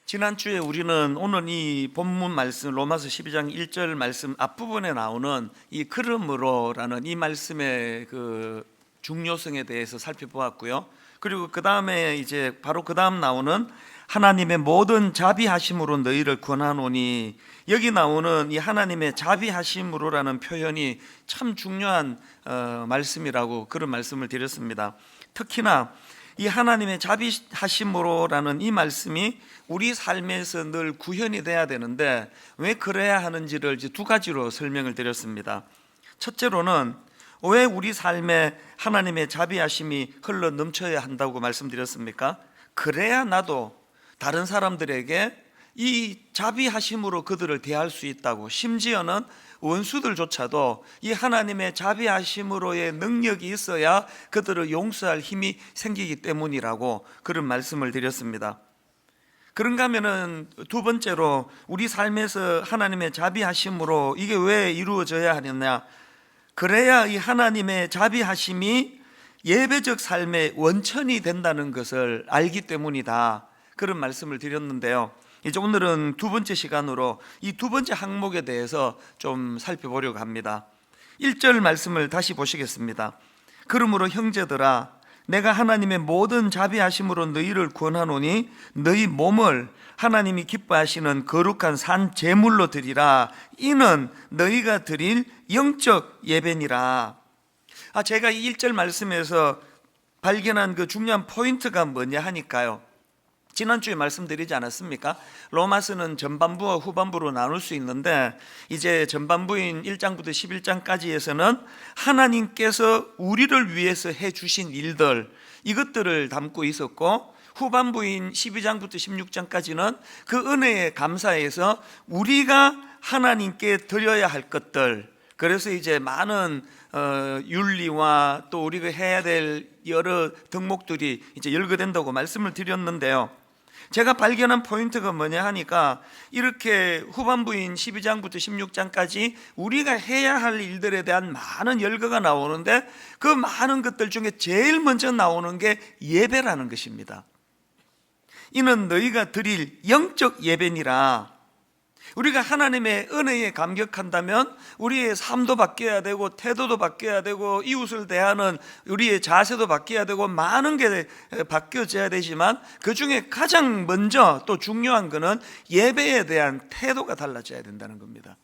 지난주에 우리는 오늘 이 본문 말씀 로마서 12장 1절 말씀 앞부분에 나오는 이 그러므로라는 이 말씀의 그 중요성에 대해서 살펴보았고요. 그리고 그 다음에 이제 바로 그 다음 나오는 하나님의 모든 자비하심으로 너희를 권하노니, 여기 나오는 이 하나님의 자비하심으로라는 표현이 참 중요한 말씀이라고 그런 말씀을 드렸습니다. 특히나 이 하나님의 자비하심으로라는 이 말씀이 우리 삶에서 늘 구현이 돼야 되는데 왜 그래야 하는지를 이제 두 가지로 설명을 드렸습니다. 첫째로는 왜 우리 삶에 하나님의 자비하심이 흘러 넘쳐야 한다고 말씀드렸습니까? 그래야 나도 다른 사람들에게 이 자비하심으로 그들을 대할 수 있다고, 심지어는 원수들조차도 이 하나님의 자비하심으로의 능력이 있어야 그들을 용서할 힘이 생기기 때문이라고 그런 말씀을 드렸습니다. 그런가 하면은 두 번째로 우리 삶에서 하나님의 자비하심으로 이게 왜 이루어져야 하느냐, 그래야 이 하나님의 자비하심이 예배적 삶의 원천이 된다는 것을 알기 때문이다, 그런 말씀을 드렸는데요. 이제 오늘은 두 번째 시간으로 이 두 번째 항목에 대해서 좀 살펴보려고 합니다. 1절 말씀을 다시 보시겠습니다. 그러므로 형제들아, 내가 하나님의 모든 자비하심으로 너희를 권하노니 너희 몸을 하나님이 기뻐하시는 거룩한 산 제물로 드리라. 이는 너희가 드릴 영적 예배니라. 제가 이 1절 말씀에서 발견한 그 중요한 포인트가 뭐냐 하니까요, 지난주에 말씀드리지 않았습니까? 로마서는 전반부와 후반부로 나눌 수 있는데, 이제 전반부인 1장부터 11장까지에서는 하나님께서 우리를 위해서 해주신 일들, 이것들을 담고 있었고, 후반부인 12장부터 16장까지는 그 은혜에 감사해서 우리가 하나님께 드려야 할 것들, 그래서 이제 많은 윤리와 또 우리가 해야 될 여러 덕목들이 이제 열거된다고 말씀을 드렸는데요. 제가 발견한 포인트가 뭐냐 하니까, 이렇게 후반부인 12장부터 16장까지 우리가 해야 할 일들에 대한 많은 열거가 나오는데, 그 많은 것들 중에 제일 먼저 나오는 게 예배라는 것입니다. 이는 너희가 드릴 영적 예배니라. 우리가 하나님의 은혜에 감격한다면 우리의 삶도 바뀌어야 되고, 태도도 바뀌어야 되고, 이웃을 대하는 우리의 자세도 바뀌어야 되고, 많은 게 바뀌어져야 되지만 그 중에 가장 먼저 또 중요한 것은 예배에 대한 태도가 달라져야 된다는 겁니다.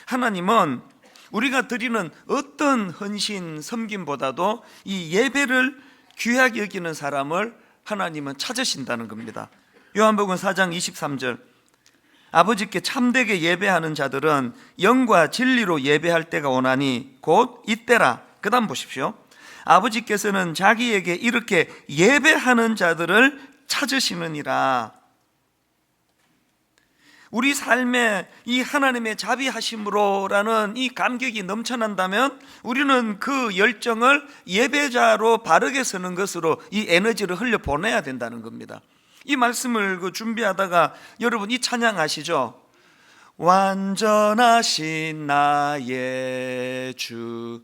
하나님은 우리가 드리는 어떤 헌신, 섬김보다도 이 예배를 귀하게 여기는 사람을 하나님은 찾으신다는 겁니다. 요한복음 4장 23절, 아버지께 참되게 예배하는 자들은 영과 진리로 예배할 때가 오나니 곧 이때라. 그 다음 보십시오. 아버지께서는 자기에게 이렇게 예배하는 자들을 찾으시느니라. 우리 삶에 이 하나님의 자비하심으로라는 이 감격이 넘쳐난다면 우리는 그 열정을 예배자로 바르게 서는 것으로 이 에너지를 흘려보내야 된다는 겁니다. 이 말씀을 준비하다가 여러분 이 찬양 아시죠? 완전하신 나의 주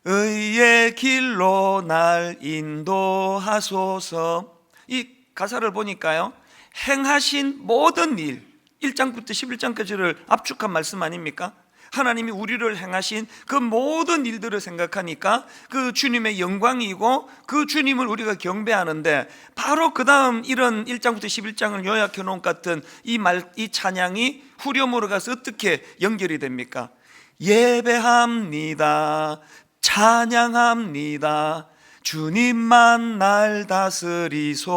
의의 길로 날 인도하소서. 이 가사를 보니까요, 행하신 모든 일, 1장부터 11장까지를 압축한 말씀 아닙니까? 하나님이 우리를 행하신 그 모든 일들을 생각하니까 그 주님의 영광이고, 그 주님을 우리가 경배하는데, 바로 그 다음 이런 1장부터 11장을 요약해 놓은 것 같은 이 찬양이 후렴으로 가서 어떻게 연결이 됩니까? 예배합니다, 찬양합니다, 주님만 날 다스리소서.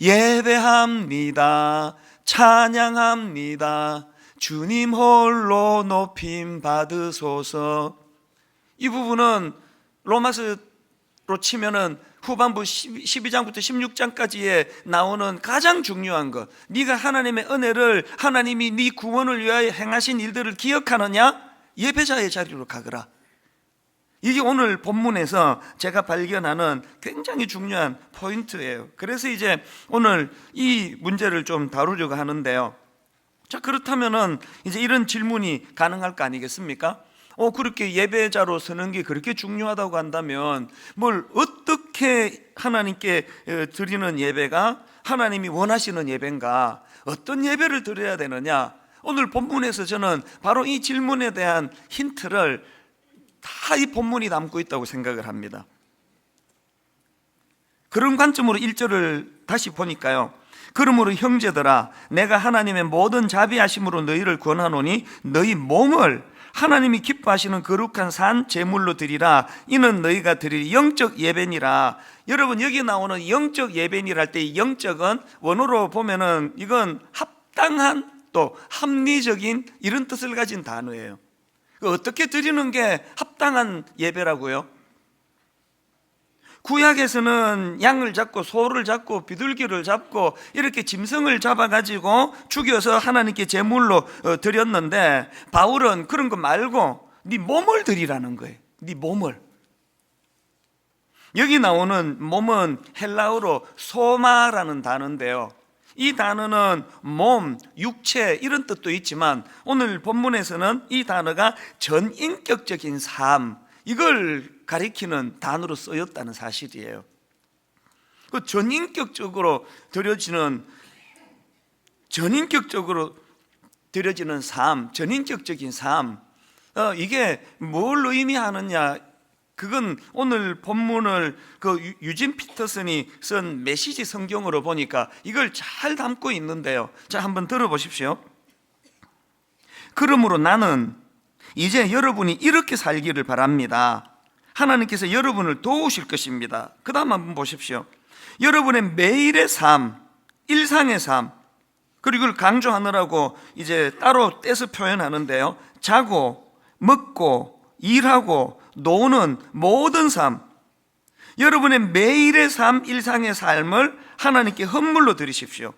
예배합니다, 찬양합니다, 주님 홀로 높임 받으소서. 이 부분은 로마서로 치면은 후반부 12장부터 16장까지에 나오는 가장 중요한 것, 네가 하나님의 은혜를, 하나님이 네 구원을 위하여 행하신 일들을 기억하느냐? 예배자의 자리로 가거라. 이게 오늘 본문에서 제가 발견하는 굉장히 중요한 포인트예요. 그래서 이제 오늘 이 문제를 좀 다루려고 하는데요. 자, 그렇다면은 이제 이런 질문이 가능할 거 아니겠습니까? 그렇게 예배자로 서는 게 그렇게 중요하다고 한다면 뭘 어떻게 어떻게 하나님께 드리는 예배가 하나님이 원하시는 예배인가, 어떤 예배를 드려야 되느냐, 오늘 본문에서 저는 바로 이 질문에 대한 힌트를 다 이 본문이 담고 있다고 생각을 합니다. 그런 관점으로 1절을 다시 보니까요, 그러므로 형제들아 내가 하나님의 모든 자비하심으로 너희를 권하노니 너희 몸을 하나님이 기뻐하시는 거룩한 산 제물로 드리라. 이는 너희가 드릴 영적 예배니라. 여러분, 여기 나오는 영적 예배니라 할 때 영적은 원어로 보면은 이건 합당한, 또 합리적인, 이런 뜻을 가진 단어예요. 어떻게 드리는 게 합당한 예배라고요? 구약에서는 양을 잡고 소를 잡고 비둘기를 잡고 이렇게 짐승을 잡아가지고 죽여서 하나님께 제물로 드렸는데, 바울은 그런 거 말고 네 몸을 드리라는 거예요. 네 몸을. 여기 나오는 몸은 헬라어로 소마라는 단어인데요, 이 단어는 몸, 육체 이런 뜻도 있지만 오늘 본문에서는 이 단어가 전인격적인 삶, 이걸 가리키는 단어로 쓰였다는 사실이에요. 그 전인격적으로 드려지는 삶, 전인격적인 삶, 이게 뭘 의미하느냐, 그건 오늘 본문을 유진 피터슨이 쓴 메시지 성경으로 보니까 이걸 잘 담고 있는데요. 자, 한번 들어보십시오. 그러므로 나는 이제 여러분이 이렇게 살기를 바랍니다. 하나님께서 여러분을 도우실 것입니다. 그 다음 한번 보십시오. 여러분의 매일의 삶, 일상의 삶, 그리고 이걸 강조하느라고 이제 따로 떼서 표현하는데요, 자고 먹고 일하고 노는 모든 삶, 여러분의 매일의 삶, 일상의 삶을 하나님께 헌물로 드리십시오.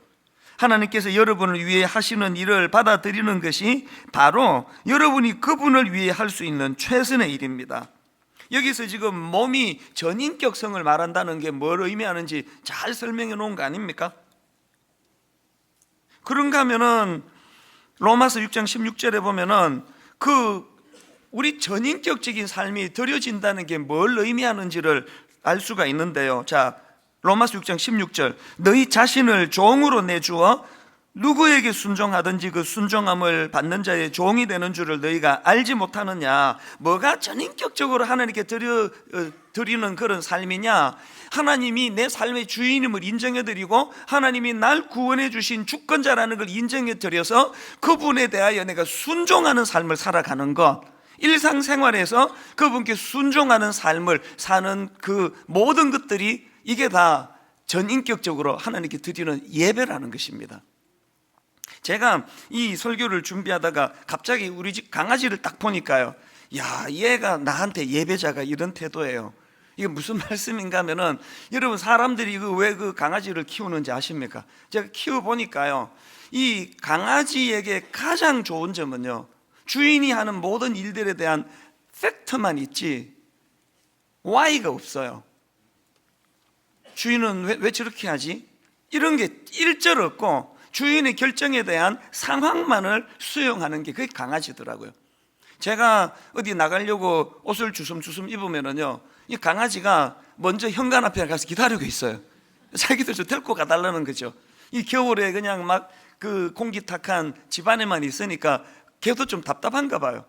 하나님께서 여러분을 위해 하시는 일을 받아들이는 것이 바로 여러분이 그분을 위해 할 수 있는 최선의 일입니다. 여기서 지금 몸이 전인격성을 말한다는 게 뭘 의미하는지 잘 설명해 놓은 거 아닙니까? 그런가 하면은 로마서 6장 16절에 보면은 우리 전인격적인 삶이 드려진다는 게 뭘 의미하는지를 알 수가 있는데요. 자, 로마서 6장 16절, 너희 자신을 종으로 내주어 누구에게 순종하든지 그 순종함을 받는 자의 종이 되는 줄을 너희가 알지 못하느냐. 뭐가 전인격적으로 하나님께 드리는 그런 삶이냐? 하나님이 내 삶의 주인임을 인정해드리고 하나님이 날 구원해 주신 주권자라는 걸 인정해드려서 그분에 대하여 내가 순종하는 삶을 살아가는 것, 일상생활에서 그분께 순종하는 삶을 사는 그 모든 것들이, 이게 다 전인격적으로 하나님께 드리는 예배라는 것입니다. 제가 이 설교를 준비하다가 갑자기 우리 집 강아지를 딱 보니까요, 야, 얘가 나한테 예배자가 이런 태도예요. 이게 무슨 말씀인가 하면은, 여러분, 사람들이 왜 그 강아지를 키우는지 아십니까? 제가 키워보니까요, 이 강아지에게 가장 좋은 점은요, 주인이 하는 모든 일들에 대한 팩트만 있지 Y가 없어요. 주인은 왜 저렇게 하지? 이런 게 일절 없고 주인의 결정에 대한 상황만을 수용하는 게 그게 강아지더라고요. 제가 어디 나가려고 옷을 주섬주섬 입으면은요, 이 강아지가 먼저 현관 앞에 가서 기다리고 있어요. 자기도 저 데리고 가달라는 거죠. 이 겨울에 그냥 막 그 공기탁한 집안에만 있으니까 걔도 좀 답답한가 봐요.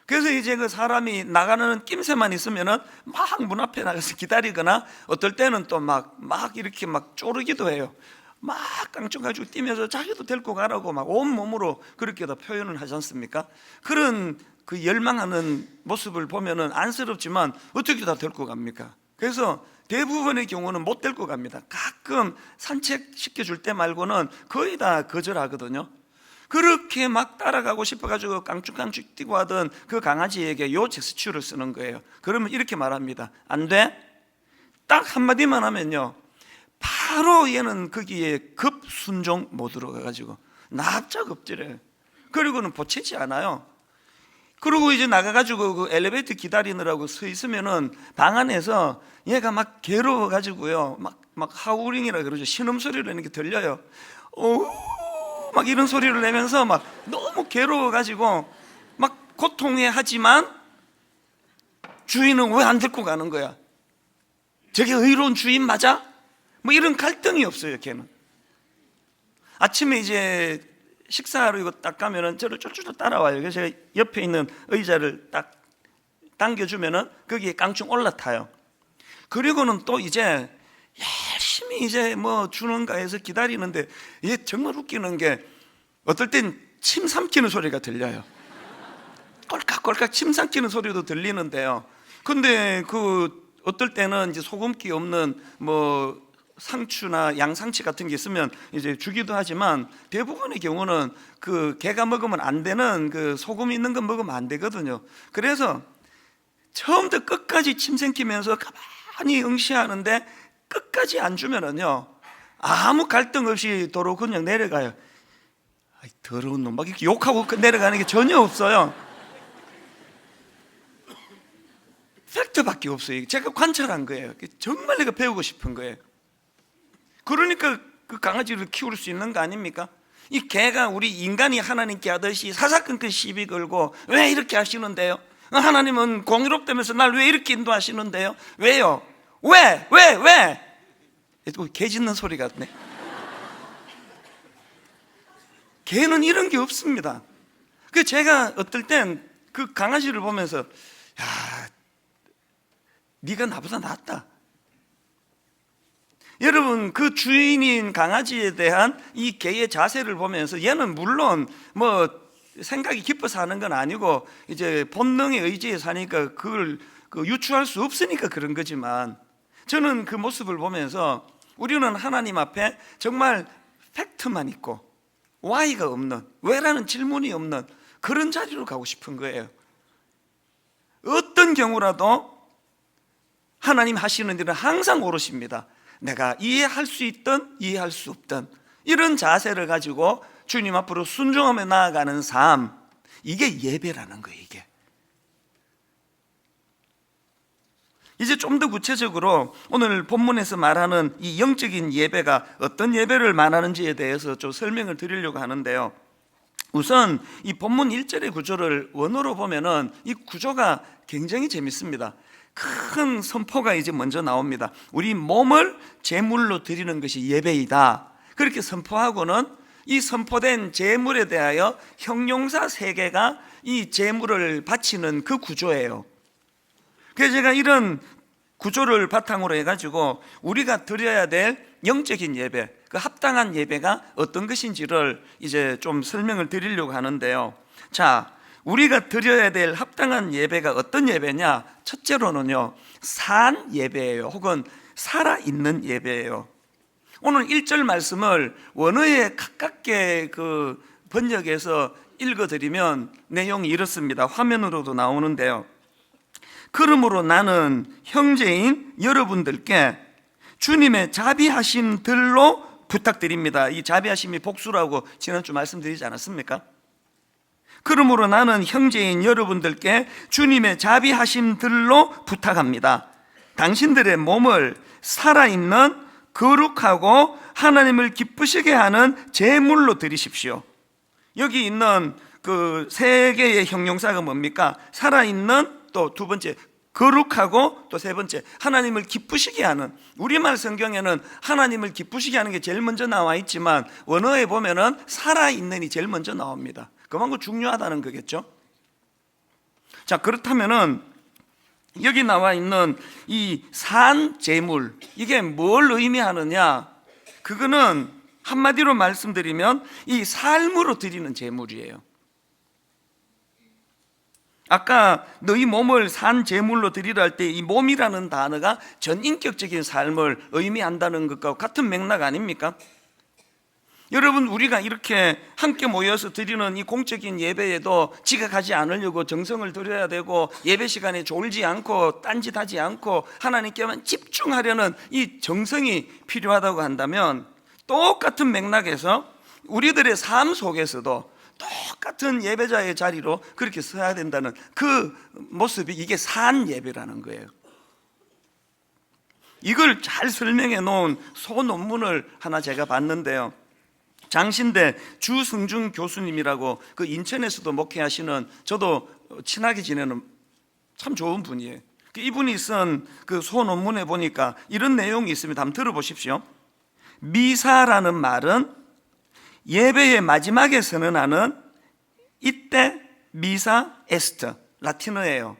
그래서 이제 그 사람이 나가는 낌새만 있으면은 막 문 앞에 나가서 기다리거나, 어떨 때는 또 막 이렇게 막 쪼르기도 해요. 막 깡충가지고 뛰면서 자기도 데리고 가라고 막 온몸으로 그렇게 다 표현을 하지 않습니까? 그런 그 열망하는 모습을 보면은 안쓰럽지만 어떻게 다 데리고 갑니까? 그래서 대부분의 경우는 못 데리고 갑니다. 가끔 산책시켜줄 때 말고는 거의 다 거절하거든요. 그렇게 막 따라가고 싶어가지고 깡충깡충 뛰고 하던 그 강아지에게 요 제스처를 쓰는 거예요. 그러면 이렇게 말합니다. 안 돼? 딱 한마디만 하면요, 바로 얘는 거기에 급순종 모드로 가가지고 납작 엎드려요. 그리고는 보채지 않아요. 그리고 이제 나가가지고 그 엘리베이터 기다리느라고 서 있으면은 방 안에서 얘가 막 괴로워가지고요, 막 하우링이라 그러죠. 신음소리를 내는 게 들려요. 막 이런 소리를 내면서 막 너무 괴로워가지고 막 고통해 하지만 주인은 왜 안 데리고 가는 거야? 저게 의로운 주인 맞아? 뭐 이런 갈등이 없어요. 걔는 아침에 이제 식사하러 이거 딱 가면은 저를 쫄쫄 따라와요. 그래서 제가 옆에 있는 의자를 딱 당겨주면은 거기에 깡충 올라타요. 그리고는 또 이제 열심히 이제 뭐 주는가 해서 기다리는데, 이게 정말 웃기는 게 어떨 땐 침 삼키는 소리가 들려요. 꼴깍꼴깍 침 삼키는 소리도 들리는데요. 근데 그 어떨 때는 이제 소금기 없는 뭐 상추나 양상치 같은 게 있으면 이제 주기도 하지만, 대부분의 경우는 그 개가 먹으면 안 되는 그 소금 있는 거 먹으면 안 되거든요. 그래서 처음부터 끝까지 침 삼키면서 가만히 응시하는데 끝까지 안 주면은요, 아무 갈등 없이 도로 그냥 내려가요. 아이, 더러운 놈, 막 이렇게 욕하고 내려가는 게 전혀 없어요. 팩트밖에 없어요. 제가 관찰한 거예요. 정말 내가 배우고 싶은 거예요. 그러니까 그 강아지를 키울 수 있는 거 아닙니까? 이 개가 우리 인간이 하나님께 하듯이 사사건건 시비 걸고 왜 이렇게 하시는데요? 하나님은 공의롭다면서 날 왜 이렇게 인도하시는데요? 왜요? 왜? 개 짖는 소리 같네. 개는 이런 게 없습니다. 그 제가 어떨 땐 그 강아지를 보면서, 야, 네가 나보다 낫다. 여러분, 그 주인인 강아지에 대한 이 개의 자세를 보면서, 얘는 물론 뭐 생각이 깊어서 하는 건 아니고 이제 본능의 의지에 사니까 그걸 유추할 수 없으니까 그런 거지만, 저는 그 모습을 보면서 우리는 하나님 앞에 정말 팩트만 있고 why가 없는, 왜라는 질문이 없는 그런 자리로 가고 싶은 거예요. 어떤 경우라도 하나님 하시는 일은 항상 옳으십니다. 내가 이해할 수 있든 이해할 수 없든 이런 자세를 가지고 주님 앞으로 순종하며 나아가는 삶, 이게 예배라는 거예요. 이제 좀 더 구체적으로 오늘 본문에서 말하는 이 영적인 예배가 어떤 예배를 말하는지에 대해서 좀 설명을 드리려고 하는데요. 우선 이 본문 1절의 구조를 원어로 보면은 이 구조가 굉장히 재밌습니다. 큰 선포가 이제 먼저 나옵니다. 우리 몸을 제물로 드리는 것이 예배이다. 그렇게 선포하고는 이 선포된 제물에 대하여 형용사 3개가 이 제물을 바치는 그 구조예요. 그래서 제가 이런 구조를 바탕으로 해가지고 우리가 드려야 될 영적인 예배, 그 합당한 예배가 어떤 것인지를 이제 좀 설명을 드리려고 하는데요. 자, 우리가 드려야 될 합당한 예배가 어떤 예배냐? 첫째로는요, 산 예배예요. 혹은 살아있는 예배예요. 오늘 1절 말씀을 원어에 가깝게 그 번역해서 읽어드리면 내용이 이렇습니다. 화면으로도 나오는데요. 그러므로 나는 형제인 여러분들께 주님의 자비하심들로 부탁드립니다. 이 자비하심이 복수라고 지난주 말씀드리지 않았습니까? 그러므로 나는 형제인 여러분들께 주님의 자비하심들로 부탁합니다. 당신들의 몸을 살아있는 거룩하고 하나님을 기쁘시게 하는 제물로 드리십시오. 여기 있는 그 3개의 형용사가 뭡니까? 살아있는, 또 2번째 거룩하고, 또 3번째 하나님을 기쁘시게 하는. 우리말 성경에는 하나님을 기쁘시게 하는 게 제일 먼저 나와 있지만 원어에 보면은 살아있는이 제일 먼저 나옵니다. 그만큼 중요하다는 거겠죠. 자, 그렇다면은 여기 나와 있는 이 산 제물, 이게 뭘 의미하느냐? 그거는 한마디로 말씀드리면 이 삶으로 드리는 제물이에요. 아까 너희 몸을 산 제물로 드리라 할 때 이 몸이라는 단어가 전인격적인 삶을 의미한다는 것과 같은 맥락 아닙니까? 여러분, 우리가 이렇게 함께 모여서 드리는 이 공적인 예배에도 지각하지 않으려고 정성을 들여야 되고, 예배 시간에 졸지 않고 딴짓하지 않고 하나님께만 집중하려는 이 정성이 필요하다고 한다면, 똑같은 맥락에서 우리들의 삶 속에서도 똑같은 예배자의 자리로 그렇게 서야 된다는 그 모습이, 이게 산 예배라는 거예요. 이걸 잘 설명해 놓은 소논문을 하나 제가 봤는데요. 장신대 주승준 교수님이라고 그 인천에서도 목회하시는, 저도 친하게 지내는 참 좋은 분이에요. 이분이 쓴 그 소논문에 보니까 이런 내용이 있습니다. 한번 들어보십시오. 미사라는 말은 예배의 마지막에 선언하는 이때 미사 에스트, 라틴어예요.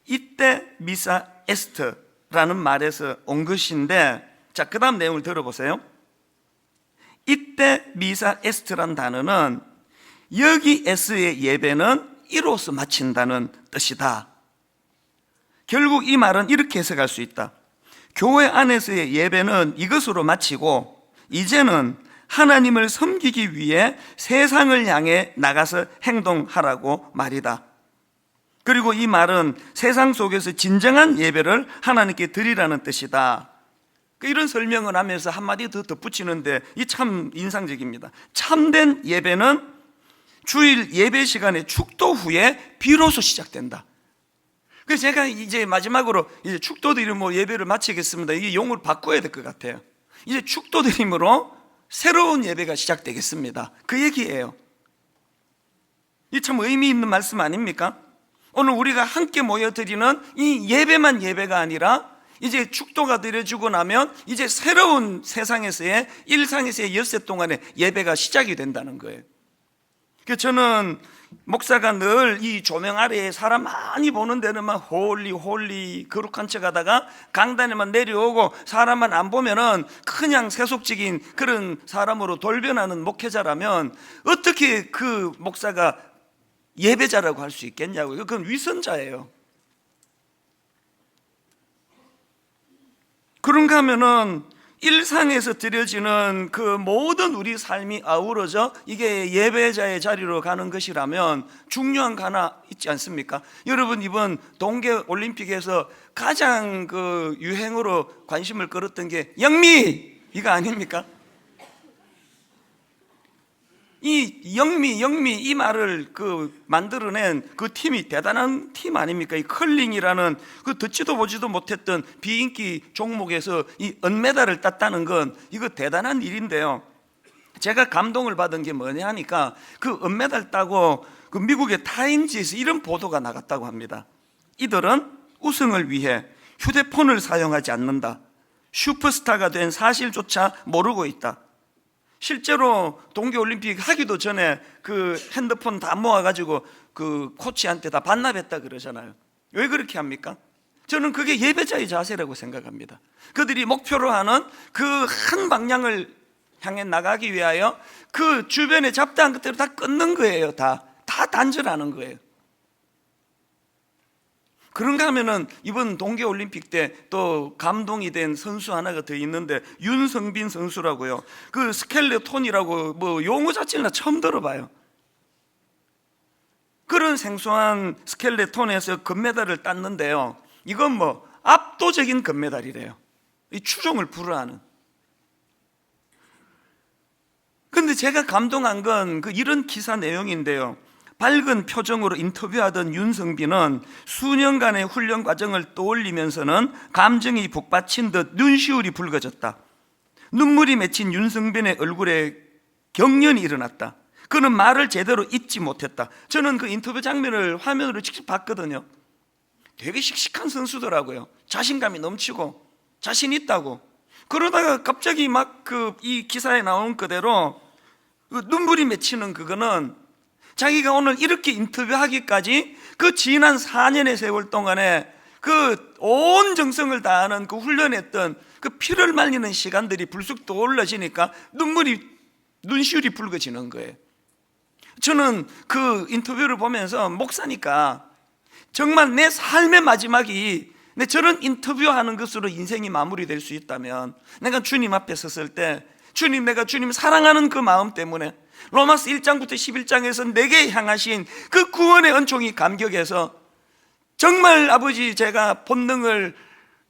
이때 미사 에스트라는 말에서 온 것인데, 자, 그 다음 내용을 들어보세요. 이때 미사 에스트란 단어는 여기에서의 예배는 이로써 마친다는 뜻이다. 결국 이 말은 이렇게 해석할 수 있다. 교회 안에서의 예배는 이것으로 마치고 이제는 하나님을 섬기기 위해 세상을 향해 나가서 행동하라고 말이다. 그리고 이 말은 세상 속에서 진정한 예배를 하나님께 드리라는 뜻이다. 이런 설명을 하면서 한마디 더 덧붙이는데 이 참 인상적입니다. 참된 예배는 주일 예배 시간의 축도 후에 비로소 시작된다. 그래서 제가 이제 마지막으로 이제 축도 드림으로 예배를 마치겠습니다. 이게 용어를 바꿔야 될 것 같아요. 이제 축도 드림으로 새로운 예배가 시작되겠습니다. 그 얘기예요. 이 참 의미 있는 말씀 아닙니까? 오늘 우리가 함께 모여 드리는 이 예배만 예배가 아니라 이제 축도가 드려지고 나면 이제 새로운 세상에서의 일상에서의 엿새 동안의 예배가 시작이 된다는 거예요. 그래서 저는 목사가 늘 이 조명 아래에 사람 많이 보는 데는만 홀리 거룩한 척 하다가 강단에만 내려오고 사람만 안 보면은 그냥 세속적인 그런 사람으로 돌변하는 목회자라면 어떻게 그 목사가 예배자라고 할 수 있겠냐고요. 그건 위선자예요. 그런가 하면은 일상에서 드려지는 그 모든 우리 삶이 아우러져 이게 예배자의 자리로 가는 것이라면 중요한 거 하나 있지 않습니까? 여러분, 이번 동계올림픽에서 가장 그 유행으로 관심을 끌었던 게 영미! 이거 아닙니까? 이 영미 이 말을 만들어낸 그 팀이 대단한 팀 아닙니까? 이 컬링이라는 그 듣지도 보지도 못했던 비인기 종목에서 이 은메달을 땄다는 건 이거 대단한 일인데요. 제가 감동을 받은 게 뭐냐 하니까 그 은메달 따고 그 미국의 타임지에서 이런 보도가 나갔다고 합니다. 이들은 우승을 위해 휴대폰을 사용하지 않는다. 슈퍼스타가 된 사실조차 모르고 있다. 실제로 동계올림픽 하기도 전에 그 핸드폰 다 모아가지고 그 코치한테 다 반납했다 그러잖아요. 왜 그렇게 합니까? 저는 그게 예배자의 자세라고 생각합니다. 그들이 목표로 하는 그 한 방향을 향해 나가기 위하여 그 주변에 잡다한 것들을 다 끊는 거예요. 다 단절하는 거예요. 그런가 하면은 이번 동계올림픽 때 또 감동이 된 선수 하나가 더 있는데 윤성빈 선수라고요. 그 스켈레톤이라고 뭐 용어 자체는 나 처음 들어봐요. 그런 생소한 스켈레톤에서 금메달을 땄는데요. 이건 뭐 압도적인 금메달이래요. 이 추종을 불허하는. 근데 제가 감동한 건 이런 기사 내용인데요. 밝은 표정으로 인터뷰하던 윤성빈은 수년간의 훈련 과정을 떠올리면서는 감정이 북받친 듯 눈시울이 붉어졌다. 눈물이 맺힌 윤성빈의 얼굴에 경련이 일어났다. 그는 말을 제대로 잇지 못했다. 저는 그 인터뷰 장면을 화면으로 직접 봤거든요. 되게 씩씩한 선수더라고요. 자신감이 넘치고 자신 있다고. 그러다가 갑자기 막 이 기사에 나온 그대로 눈물이 맺히는 그거는 자기가 오늘 이렇게 인터뷰하기까지 그 지난 4년의 세월 동안에 그 온 정성을 다하는 그 훈련했던 그 피를 말리는 시간들이 불쑥 떠올라지니까 눈시울이 붉어지는 거예요. 저는 그 인터뷰를 보면서 목사니까 정말 내 삶의 마지막이 내 저런 인터뷰하는 것으로 인생이 마무리될 수 있다면 내가 주님 앞에 섰을 때 내가 주님 사랑하는 그 마음 때문에 로마서 1장부터 11장에서 내게 향하신 그 구원의 은총이 감격해서 정말 아버지 제가 본능을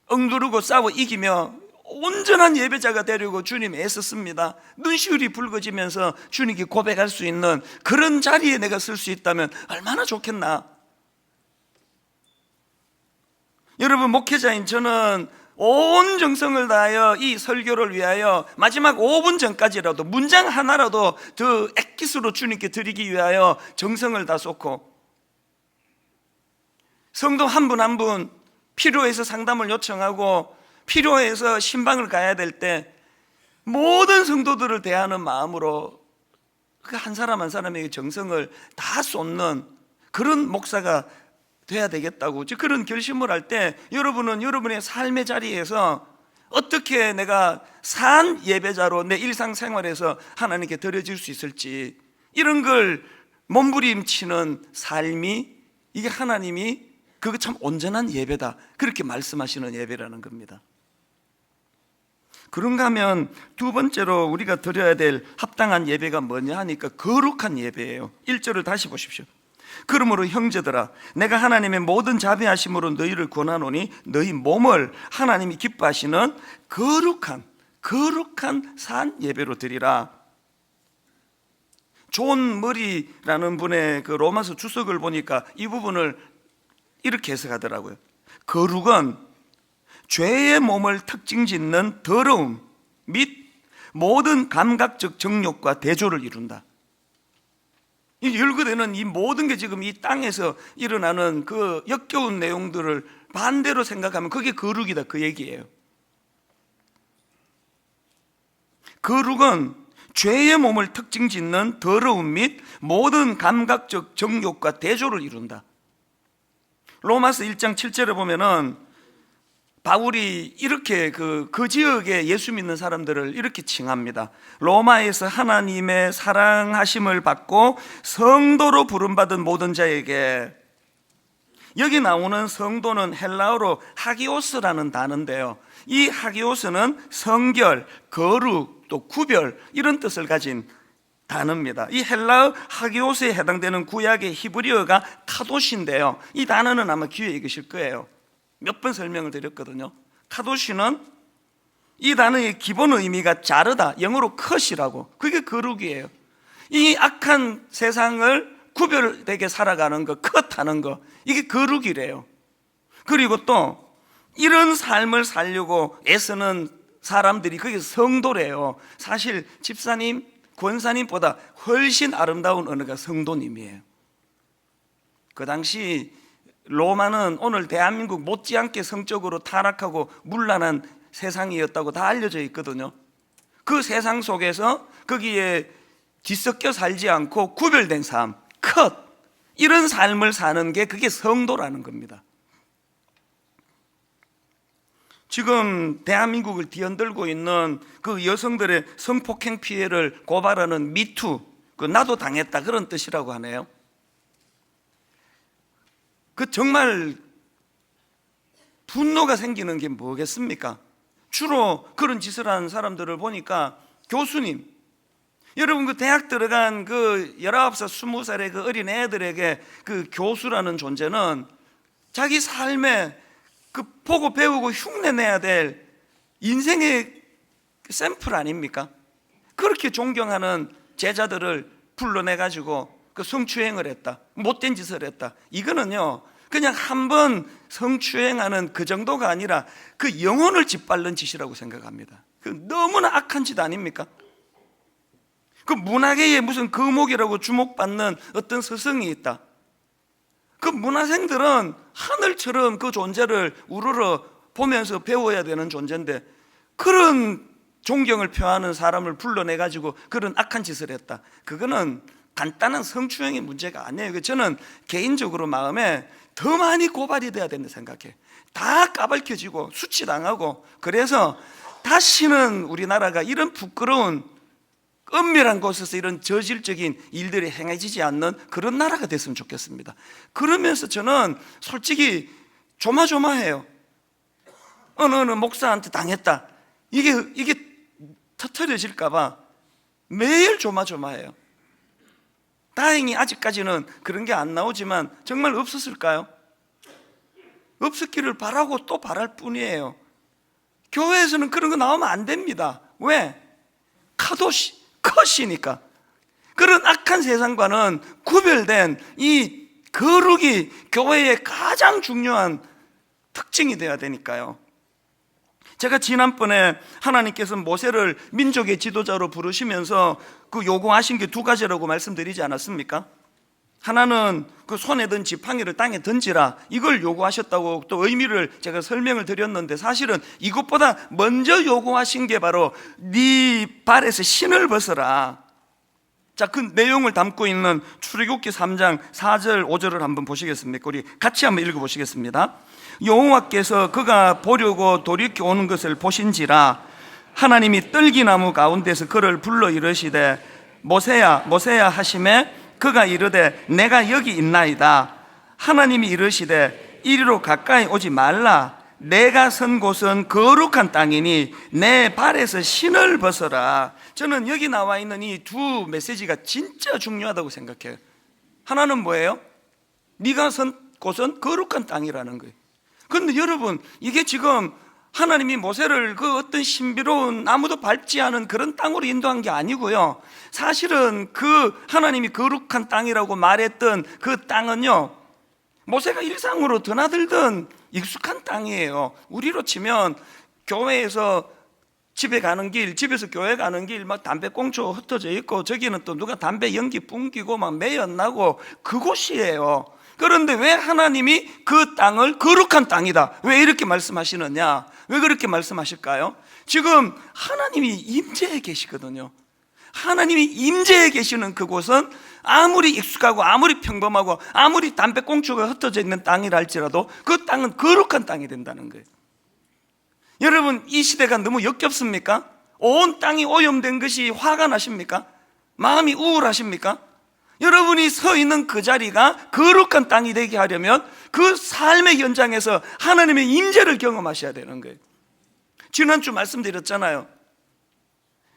억누르고 싸워 이기며 온전한 예배자가 되려고 주님 애썼습니다. 눈시울이 붉어지면서 주님께 고백할 수 있는 그런 자리에 내가 설 수 있다면 얼마나 좋겠나. 여러분, 목회자인 저는 온 정성을 다하여 이 설교를 위하여 마지막 5분 전까지라도 문장 하나라도 더 액기스로 주님께 드리기 위하여 정성을 다 쏟고 성도 한 분 한 분 필요해서 상담을 요청하고 필요해서 신방을 가야 될 때 모든 성도들을 대하는 마음으로 그 한 사람 한 사람에게 정성을 다 쏟는 그런 목사가 돼야 되겠다고 그런 결심을 할 때 여러분은 여러분의 삶의 자리에서 어떻게 내가 산 예배자로 내 일상생활에서 하나님께 드려질 수 있을지, 이런 걸 몸부림치는 삶이, 이게 하나님이 그거 참 온전한 예배다 그렇게 말씀하시는 예배라는 겁니다. 그런가 하면 두 번째로 우리가 드려야 될 합당한 예배가 뭐냐 하니까 거룩한 예배예요. 1절을 다시 보십시오. 그러므로 형제들아, 내가 하나님의 모든 자비하심으로 너희를 권하노니 너희 몸을 하나님이 기뻐하시는 거룩한 산 예배로 드리라. 존 머리라는 분의 그 로마서 주석을 보니까 이 부분을 이렇게 해석하더라고요. 거룩은 죄의 몸을 특징 짓는 더러움 및 모든 감각적 정욕과 대조를 이룬다. 이 열거되는 이 모든 게 지금 이 땅에서 일어나는 그 역겨운 내용들을 반대로 생각하면 그게 거룩이다, 그 얘기예요. 거룩은 죄의 몸을 특징 짓는 더러움 및 모든 감각적 정욕과 대조를 이룬다. 로마서 1장 7절에 보면은 바울이 이렇게 그 지역에 예수 믿는 사람들을 이렇게 칭합니다. 로마에서 하나님의 사랑하심을 받고 성도로 부름받은 모든 자에게, 여기 나오는 성도는 헬라어로 하기오스라는 단어인데요, 이 하기오스는 성결, 거룩, 또 구별, 이런 뜻을 가진 단어입니다. 이 헬라어 하기오스에 해당되는 구약의 히브리어가 카도시인데요, 이 단어는 아마 귀에 익으실 거예요. 몇 번 설명을 드렸거든요. 카도시는 이 단어의 기본 의미가 자르다, 영어로 컷이라고, 그게 거룩이에요. 이 악한 세상을 구별되게 살아가는 거, 컷하는 거, 이게 거룩이래요. 그리고 또 이런 삶을 살려고 애쓰는 사람들이 그게 성도래요. 사실 집사님, 권사님보다 훨씬 아름다운 언어가 성도님이에요. 그 당시 로마는 오늘 대한민국 못지않게 성적으로 타락하고 문란한 세상이었다고 다 알려져 있거든요. 그 세상 속에서 거기에 뒤섞여 살지 않고 구별된 삶, 컷, 이런 삶을 사는 게 그게 성도라는 겁니다. 지금 대한민국을 뒤흔들고 있는 그 여성들의 성폭행 피해를 고발하는 미투, 그 나도 당했다 그런 뜻이라고 하네요. 그 정말 분노가 생기는 게 뭐겠습니까? 주로 그런 짓을 하는 사람들을 보니까 교수님, 여러분 그 대학 들어간 그 19살, 20살의 그 어린 애들에게 그 교수라는 존재는 자기 삶에 그 보고 배우고 흉내내야 될 인생의 샘플 아닙니까? 그렇게 존경하는 제자들을 불러내가지고 그 성추행을 했다, 못된 짓을 했다, 이거는요 그냥 한번 성추행하는 그 정도가 아니라 그 영혼을 짓밟는 짓이라고 생각합니다. 그 너무나 악한 짓 아닙니까? 그 문화계에 무슨 거목이라고 주목받는 어떤 스승이 있다, 그 문화생들은 하늘처럼 그 존재를 우러러 보면서 배워야 되는 존재인데 그런 존경을 표하는 사람을 불러내가지고 그런 악한 짓을 했다, 그거는 간단한 성추행의 문제가 아니에요. 저는 개인적으로 마음에 더 많이 고발이 돼야 된다 생각해. 다 까발켜지고 수치당하고, 그래서 다시는 우리나라가 이런 부끄러운 은밀한 곳에서 이런 저질적인 일들이 행해지지 않는 그런 나라가 됐으면 좋겠습니다. 그러면서 저는 솔직히 조마조마해요. 어느 목사한테 당했다, 이게 터트려질까봐 매일 조마조마해요. 다행히 아직까지는 그런 게 안 나오지만 정말 없었을까요? 없었기를 바라고 또 바랄 뿐이에요. 교회에서는 그런 거 나오면 안 됩니다. 왜? 컷이니까. 그런 악한 세상과는 구별된 이 거룩이 교회의 가장 중요한 특징이 되어야 되니까요. 제가 지난번에 하나님께서 모세를 민족의 지도자로 부르시면서 그 요구하신 게 두 가지라고 말씀드리지 않았습니까? 하나는 그 손에 든 지팡이를 땅에 던지라, 이걸 요구하셨다고 또 의미를 제가 설명을 드렸는데, 사실은 이것보다 먼저 요구하신 게 바로 네 발에서 신을 벗어라. 자, 그 내용을 담고 있는 출애굽기 3장 4절 5절을 한번 보시겠습니까? 우리 같이 한번 읽어보시겠습니다. 여호와께서 그가 보려고 돌이켜 오는 것을 보신지라 하나님이 떨기나무 가운데서 그를 불러 이르시되 모세야 모세야 하시매 그가 이르되 내가 여기 있나이다. 하나님이 이르시되 이리로 가까이 오지 말라. 내가 선 곳은 거룩한 땅이니 내 발에서 신을 벗어라. 저는 여기 나와 있는 이 두 메시지가 진짜 중요하다고 생각해요. 하나는 뭐예요? 네가 선 곳은 거룩한 땅이라는 거예요. 그런데 여러분, 이게 지금 하나님이 모세를 그 어떤 신비로운 아무도 밟지 않은 그런 땅으로 인도한 게 아니고요, 사실은 그 하나님이 거룩한 땅이라고 말했던 그 땅은요, 모세가 일상으로 드나들던 익숙한 땅이에요. 우리로 치면 교회에서 집에 가는 길, 집에서 교회 가는 길 막 담배꽁초 흩어져 있고, 저기는 또 누가 담배 연기 뿜기고 막 매연나고 그곳이에요. 그런데 왜 하나님이 그 땅을 거룩한 땅이다, 왜 이렇게 말씀하시느냐? 왜 그렇게 말씀하실까요? 지금 하나님이 임재해 계시거든요. 하나님이 임재해 계시는 그곳은 아무리 익숙하고 아무리 평범하고 아무리 담배꽁초가 흩어져 있는 땅이라 할지라도 그 땅은 거룩한 땅이 된다는 거예요. 여러분, 이 시대가 너무 역겹습니까? 온 땅이 오염된 것이 화가 나십니까? 마음이 우울하십니까? 여러분이 서 있는 그 자리가 거룩한 땅이 되게 하려면 그 삶의 현장에서 하나님의 임재를 경험하셔야 되는 거예요. 지난주 말씀드렸잖아요.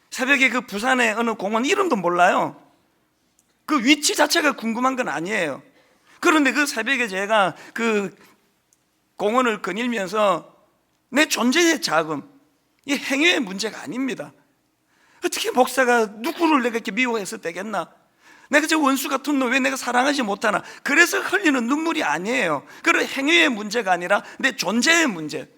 새벽에 그 부산의 어느 공원 이름도 몰라요. 그 위치 자체가 궁금한 건 아니에요. 그런데 그 새벽에 제가 그 공원을 거닐면서 내 존재의 자금, 이 행위의 문제가 아닙니다. 어떻게 목사가 누구를 내가 이렇게 미워해서 되겠나? 내가 저 원수 같은 놈 왜 내가 사랑하지 못하나? 그래서 흘리는 눈물이 아니에요. 그런 행위의 문제가 아니라 내 존재의 문제.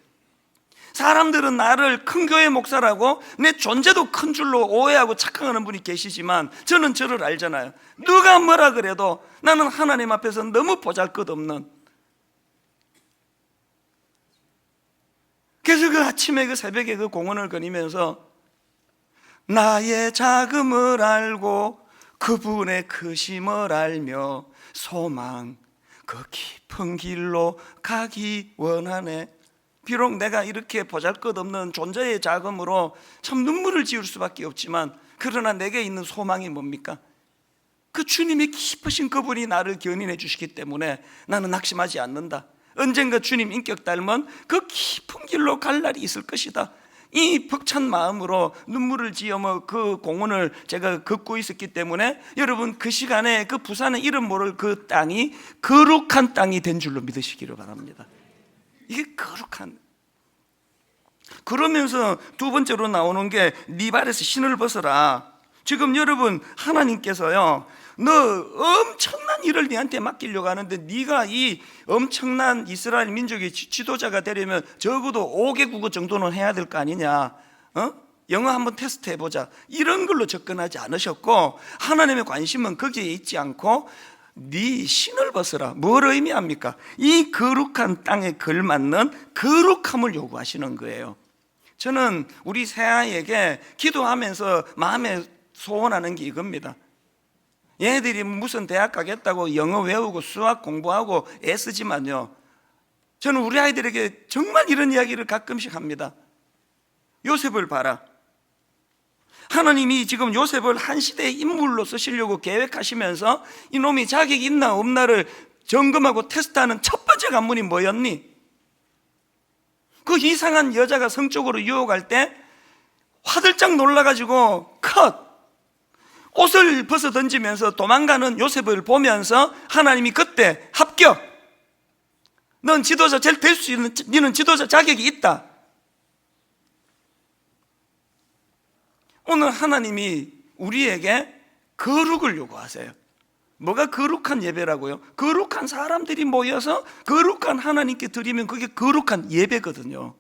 사람들은 나를 큰 교회 목사라고 내 존재도 큰 줄로 오해하고 착각하는 분이 계시지만, 저는 저를 알잖아요. 누가 뭐라 그래도 나는 하나님 앞에서 너무 보잘것없는. 그래서 그 아침에 그 새벽에 그 공원을 거니면서 나의 자금을 알고 그분의 크심을 알며 소망 그 깊은 길로 가기 원하네. 비록 내가 이렇게 보잘것없는 존재의 자금으로 참 눈물을 지을 수밖에 없지만, 그러나 내게 있는 소망이 뭡니까? 그 주님의 깊으신 그분이 나를 견인해 주시기 때문에 나는 낙심하지 않는다. 언젠가 주님 인격 닮은 그 깊은 길로 갈 날이 있을 것이다. 이 벅찬 마음으로 눈물을 지으며 그 공원을 제가 걷고 있었기 때문에, 여러분 그 시간에 그 부산의 이름 모를 그 땅이 거룩한 땅이 된 줄로 믿으시기를 바랍니다. 이게 거룩한. 그러면서 두 번째로 나오는 게 네 발에서 신을 벗어라. 지금 여러분, 하나님께서요, 너 엄청난 일을 네한테 맡기려고 하는데 네가 이 엄청난 이스라엘 민족의 지도자가 되려면 적어도 5개국어 정도는 해야 될 거 아니냐? 영어 한번 테스트 해보자, 이런 걸로 접근하지 않으셨고, 하나님의 관심은 거기에 있지 않고 네 신을 벗어라. 뭘 의미합니까? 이 거룩한 땅에 걸맞는 거룩함을 요구하시는 거예요. 저는 우리 새아이에게 기도하면서 마음에 소원하는 게 이겁니다. 얘네들이 무슨 대학 가겠다고 영어 외우고 수학 공부하고 애쓰지만요, 저는 우리 아이들에게 정말 이런 이야기를 가끔씩 합니다. 요셉을 봐라. 하나님이 지금 요셉을 한 시대의 인물로 쓰시려고 계획하시면서 이놈이 자격이 있나 없나를 점검하고 테스트하는 첫 번째 관문이 뭐였니? 그 이상한 여자가 성적으로 유혹할 때 화들짝 놀라가지고 컷! 옷을 벗어 던지면서 도망가는 요셉을 보면서 하나님이 그때 합격! 넌 지도자 될 수 있는, 너는 지도자 자격이 있다. 오늘 하나님이 우리에게 거룩을 요구하세요. 뭐가 거룩한 예배라고요? 거룩한 사람들이 모여서 거룩한 하나님께 드리면 그게 거룩한 예배거든요.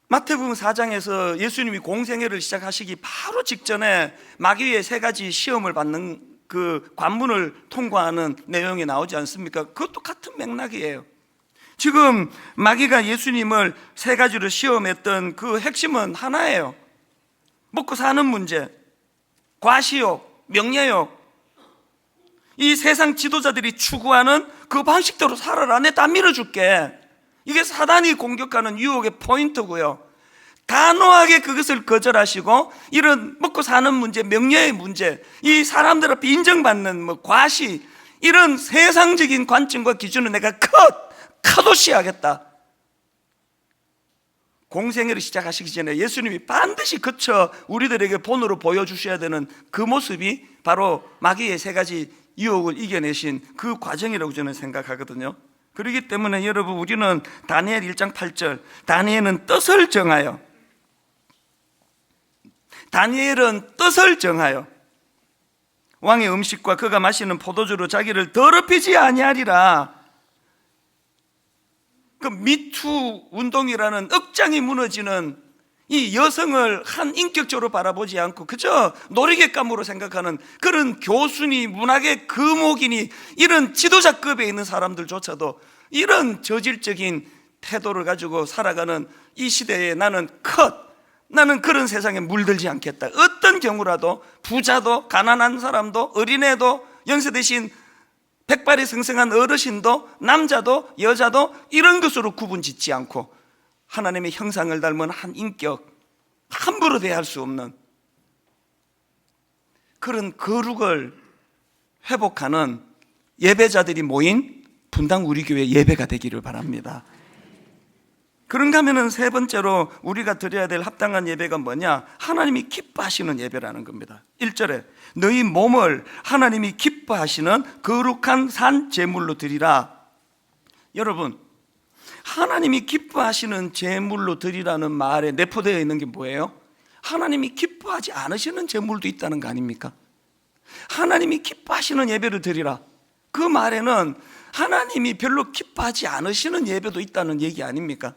마태복음 4장에서 예수님이 공생애를 시작하시기 바로 직전에 마귀의 세 가지 시험을 받는 그 관문을 통과하는 내용이 나오지 않습니까? 그것도 같은 맥락이에요. 지금 마귀가 예수님을 세 가지로 시험했던 그 핵심은 하나예요. 먹고 사는 문제, 과시욕, 명예욕. 이 세상 지도자들이 추구하는 그 방식대로 살아라, 내 다 밀어줄게. 이게 사단이 공격하는 유혹의 포인트고요. 단호하게 그것을 거절하시고 이런 먹고 사는 문제, 명예의 문제, 이 사람들 앞에 인정받는 과시, 이런 세상적인 관점과 기준을 내가 컷오시하겠다. 공생애를 시작하시기 전에 예수님이 반드시 거쳐 우리들에게 본으로 보여주셔야 되는 그 모습이 바로 마귀의 세 가지 유혹을 이겨내신 그 과정이라고 저는 생각하거든요. 그렇기 때문에 여러분, 우리는 다니엘 1장 8절, 다니엘은 뜻을 정하여, 다니엘은 뜻을 정하여 왕의 음식과 그가 마시는 포도주로 자기를 더럽히지 아니하리라. 그 미투 운동이라는 억장이 무너지는 이 여성을 한 인격적으로 바라보지 않고 그저 놀이객감으로 생각하는 그런 교수니 문학의 금옥이니 이런 지도자급에 있는 사람들조차도 이런 저질적인 태도를 가지고 살아가는 이 시대에 나는 그런 세상에 물들지 않겠다. 어떤 경우라도 부자도 가난한 사람도 어린애도 연세 드신 백발이 승승한 어르신도 남자도 여자도 이런 것으로 구분 짓지 않고 하나님의 형상을 닮은 한 인격, 함부로 대할 수 없는 그런 거룩을 회복하는 예배자들이 모인 분당 우리 교회 예배가 되기를 바랍니다. 그런가 하면은 세 번째로 우리가 드려야 될 합당한 예배가 뭐냐? 하나님이 기뻐하시는 예배라는 겁니다. 1절에 너희 몸을 하나님이 기뻐하시는 거룩한 산 제물로 드리라. 여러분, 하나님이 기뻐하시는 제물로 드리라는 말에 내포되어 있는 게 뭐예요? 하나님이 기뻐하지 않으시는 제물도 있다는 거 아닙니까? 하나님이 기뻐하시는 예배를 드리라. 그 말에는 하나님이 별로 기뻐하지 않으시는 예배도 있다는 얘기 아닙니까?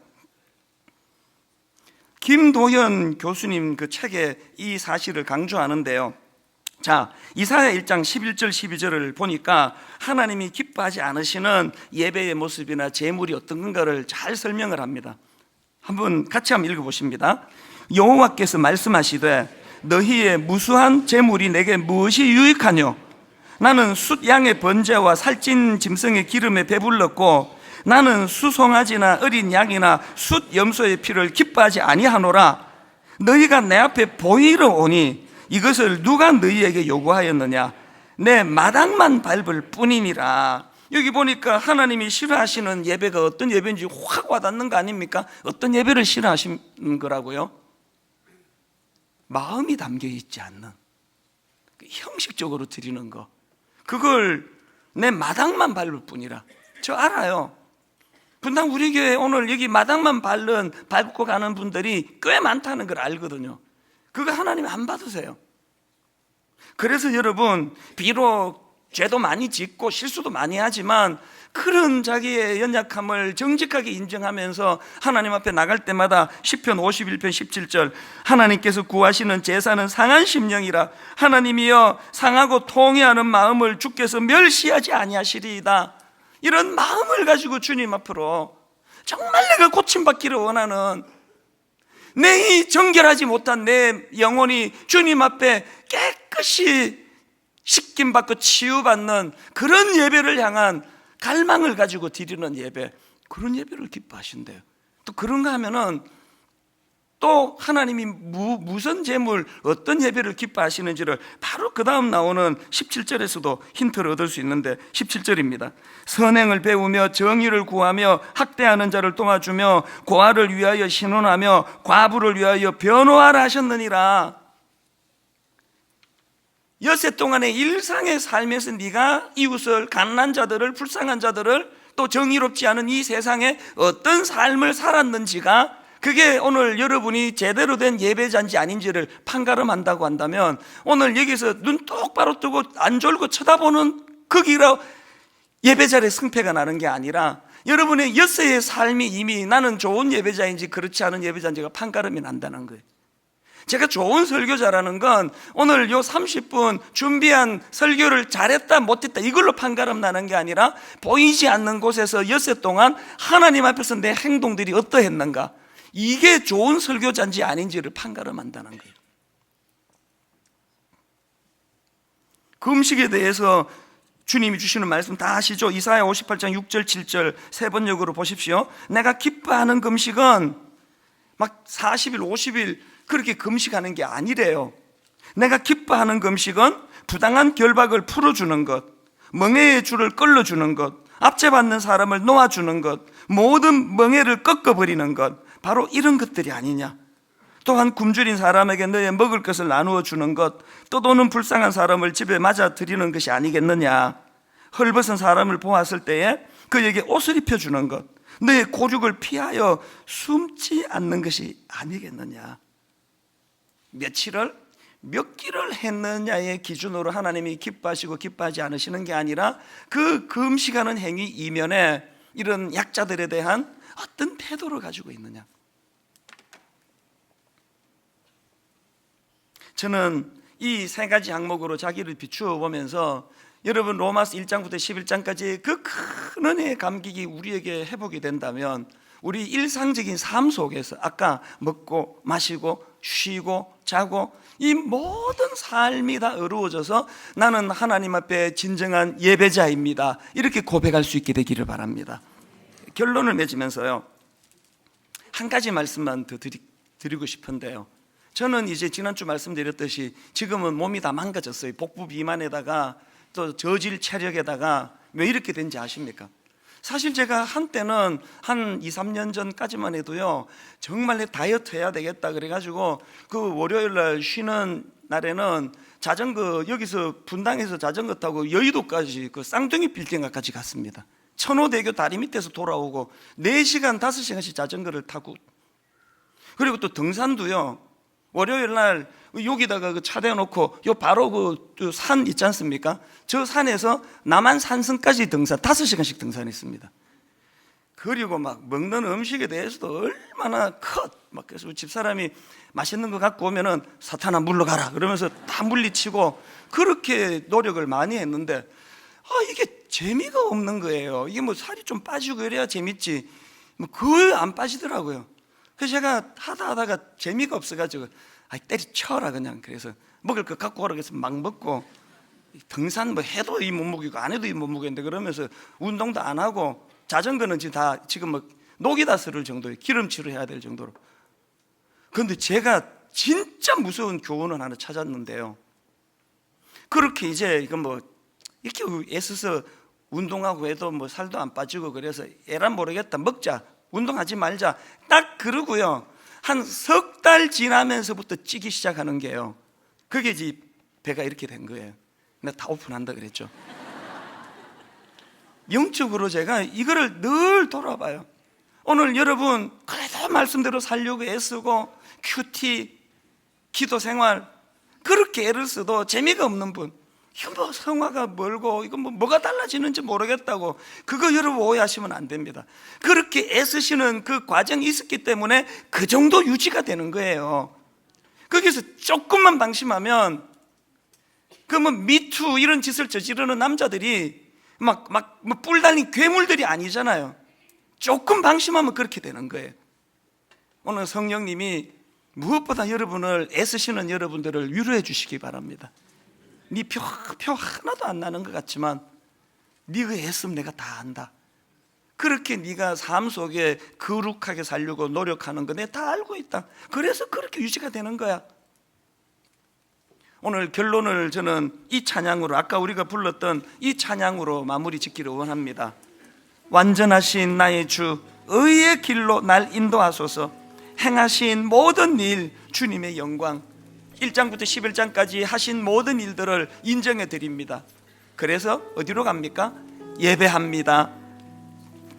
김도현 교수님 그 책에 이 사실을 강조하는데요. 자, 이사야 1장 11절 12절을 보니까 하나님이 기뻐하지 않으시는 예배의 모습이나 제물이 어떤 건가를 잘 설명을 합니다. 같이 한번 읽어보십니다. 여호와께서 말씀하시되 너희의 무수한 제물이 내게 무엇이 유익하뇨? 나는 숫 양의 번제와 살찐 짐승의 기름에 배불렀고 나는 수송아지나 어린 양이나 숫 염소의 피를 기뻐하지 아니하노라. 너희가 내 앞에 보이러 오니 이것을 누가 너희에게 요구하였느냐? 내 마당만 밟을 뿐이니라. 여기 보니까 하나님이 싫어하시는 예배가 어떤 예배인지 확 와닿는 거 아닙니까? 어떤 예배를 싫어하시는 거라고요? 마음이 담겨 있지 않는, 형식적으로 드리는 거, 그걸 내 마당만 밟을 뿐이라. 저 알아요. 분당 우리 교회 오늘 여기 마당만 밟고 가는 분들이 꽤 많다는 걸 알거든요. 그거 하나님 안 받으세요. 그래서 여러분, 비록 죄도 많이 짓고 실수도 많이 하지만 그런 자기의 연약함을 정직하게 인정하면서 하나님 앞에 나갈 때마다 시편 51편 17절 하나님께서 구하시는 제사는 상한 심령이라. 하나님이여 상하고 통회하는 마음을 주께서 멸시하지 아니하시리이다. 이런 마음을 가지고 주님 앞으로 정말 내가 고침받기를 원하는 내 이 정결하지 못한 내 영혼이 주님 앞에 깨끗이 씻김받고 치유받는 그런 예배를 향한 갈망을 가지고 드리는 예배, 그런 예배를 기뻐하신대요. 또 그런가 하면은 또 하나님이 무슨 제물, 어떤 예배를 기뻐하시는지를 바로 그 다음 나오는 17절에서도 힌트를 얻을 수 있는데 17절입니다. 선행을 배우며 정의를 구하며 학대하는 자를 도와주며 고아를 위하여 신원하며 과부를 위하여 변호하라 하셨느니라. 엿새 동안의 일상의 삶에서 네가 이웃을, 가난한 자들을, 불쌍한 자들을, 또 정의롭지 않은 이 세상에 어떤 삶을 살았는지가 그게 오늘 여러분이 제대로 된 예배자인지 아닌지를 판가름한다고 한다면 오늘 여기서 눈 똑바로 뜨고 안 졸고 쳐다보는 거기로 예배자리에 승패가 나는 게 아니라 여러분의 엿새의 삶이 이미 나는 좋은 예배자인지 그렇지 않은 예배자인지가 판가름이 난다는 거예요. 제가 좋은 설교자라는 건 오늘 요 30분 준비한 설교를 잘했다 못했다 이걸로 판가름 나는 게 아니라 보이지 않는 곳에서 엿새 동안 하나님 앞에서 내 행동들이 어떠했는가, 이게 좋은 설교자인지 아닌지를 판가름한다는 거예요. 그 음식에 대해서 주님이 주시는 말씀 다 아시죠? 이사야 58장 6절 7절 세 번역으로 보십시오. 내가 기뻐하는 금식은 막 40일 50일 그렇게 금식하는 게 아니래요. 내가 기뻐하는 금식은 부당한 결박을 풀어주는 것, 멍에의 줄을 끌어주는 것, 압제받는 사람을 놓아주는 것, 모든 멍에를 꺾어버리는 것, 바로 이런 것들이 아니냐. 또한 굶주린 사람에게 너의 먹을 것을 나누어 주는 것, 떠도는 불쌍한 사람을 집에 맞아 들이는 것이 아니겠느냐. 헐벗은 사람을 보았을 때에 그에게 옷을 입혀주는 것, 너의 고죽을 피하여 숨지 않는 것이 아니겠느냐. 며칠을 몇 끼를 했느냐의 기준으로 하나님이 기뻐하시고 기뻐하지 않으시는 게 아니라 그 금식하는 행위 이면에 이런 약자들에 대한 어떤 태도를 가지고 있느냐. 저는 이 세 가지 항목으로 자기를 비추어 보면서 여러분 로마서 1장부터 11장까지 그 큰 은혜의 감격이 우리에게 회복이 된다면 우리 일상적인 삶 속에서 아까 먹고 마시고 쉬고 자고 이 모든 삶이 다 어려워져서 나는 하나님 앞에 진정한 예배자입니다, 이렇게 고백할 수 있게 되기를 바랍니다. 결론을 맺으면서요, 한 가지 말씀만 더 드리고 싶은데요, 저는 이제 지난주 말씀드렸듯이 지금은 몸이 다 망가졌어요. 복부 비만에다가 또 저질 체력에다가 왜 이렇게 된지 아십니까? 사실 제가 한때는 한 2, 3년 전까지만 해도요, 정말 다이어트 해야 되겠다 그래가지고 그 월요일 날 쉬는 날에는 자전거, 여기서 분당에서 자전거 타고 여의도까지 그 쌍둥이 빌딩까지 갔습니다. 천호대교 다리 밑에서 돌아오고 4시간, 5시간씩 자전거를 타고, 그리고 또 등산도요, 월요일 날 여기다가 그 차 대놓고 요 바로 그 산 있지 않습니까? 저 산에서 남한 산성까지 등산 5시간씩 등산했습니다. 그리고 막 먹는 음식에 대해서도 얼마나 막 그래서 집사람이 맛있는 거 갖고 오면은 사탄아 물러가라 그러면서 다 물리치고 그렇게 노력을 많이 했는데 이게 재미가 없는 거예요. 이게 뭐 살이 좀 빠지고 이래야 재밌지 뭐 거의 안 빠지더라고요. 그래서 제가 하다가 재미가 없어가지고 때리쳐라 그냥. 그래서 먹을 거 갖고 오라 그래서 막 먹고, 등산 뭐 해도 이 몸무게고 안 해도 이 몸무게인데 그러면서 운동도 안 하고 자전거는 지금 뭐 녹이 다 슬을 정도예요. 기름칠을 해야 될 정도로. 그런데 제가 진짜 무서운 교훈을 하나 찾았는데요, 그렇게 이제 이거 뭐 이렇게 애써서 운동하고 해도 뭐 살도 안 빠지고 그래서 에란 모르겠다, 먹자, 운동하지 말자, 딱 그러고요, 한 석 달 지나면서부터 찌기 시작하는 게요, 그게 이제 배가 이렇게 된 거예요. 내가 다 오픈한다 그랬죠. 영적으로 제가 이거를 늘 돌아봐요. 오늘 여러분 그래도 말씀대로 살려고 애쓰고 큐티, 기도 생활 그렇게 애를 써도 재미가 없는 분, 이거 뭐 성화가 멀고 이거 뭐가 달라지는지 모르겠다고, 그거 여러분 오해하시면 안 됩니다. 그렇게 애쓰시는 그 과정이 있었기 때문에 그 정도 유지가 되는 거예요. 거기서 조금만 방심하면 그 뭐 미투 이런 짓을 저지르는 남자들이 막 뿔 달린 괴물들이 아니잖아요. 조금 방심하면 그렇게 되는 거예요. 오늘 성령님이 무엇보다 여러분을 애쓰시는 여러분들을 위로해 주시기 바랍니다. 네 표 하나도 안 나는 것 같지만 네가 애쓰면 내가 다 안다. 그렇게 네가 삶 속에 거룩하게 살려고 노력하는 거 내가 다 알고 있다. 그래서 그렇게 유지가 되는 거야. 오늘 결론을 저는 이 찬양으로, 아까 우리가 불렀던 이 찬양으로 마무리 짓기를 원합니다. 완전하신 나의 주, 의의 길로 날 인도하소서. 행하신 모든 일 주님의 영광, 1장부터 11장까지 하신 모든 일들을 인정해 드립니다. 그래서 어디로 갑니까? 예배합니다.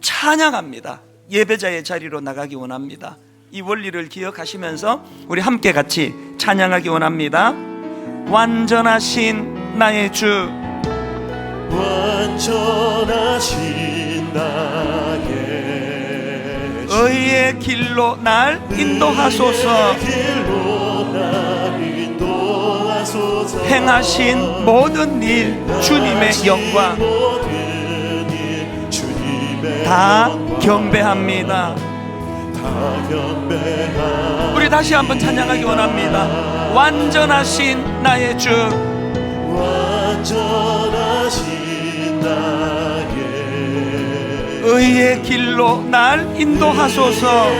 찬양합니다. 예배자의 자리로 나가기 원합니다. 이 원리를 기억하시면서 우리 함께 같이 찬양하기 원합니다. 완전하신 나의 주, 완전하신 나의 의의 길로 날 인도하소서. 행하신 모든 일 주님의 영광 다 경배합니다. 우리 다시 한번 찬양하기 원합니다. 완전하신 나의 주, 의의 길로 날 인도하소서.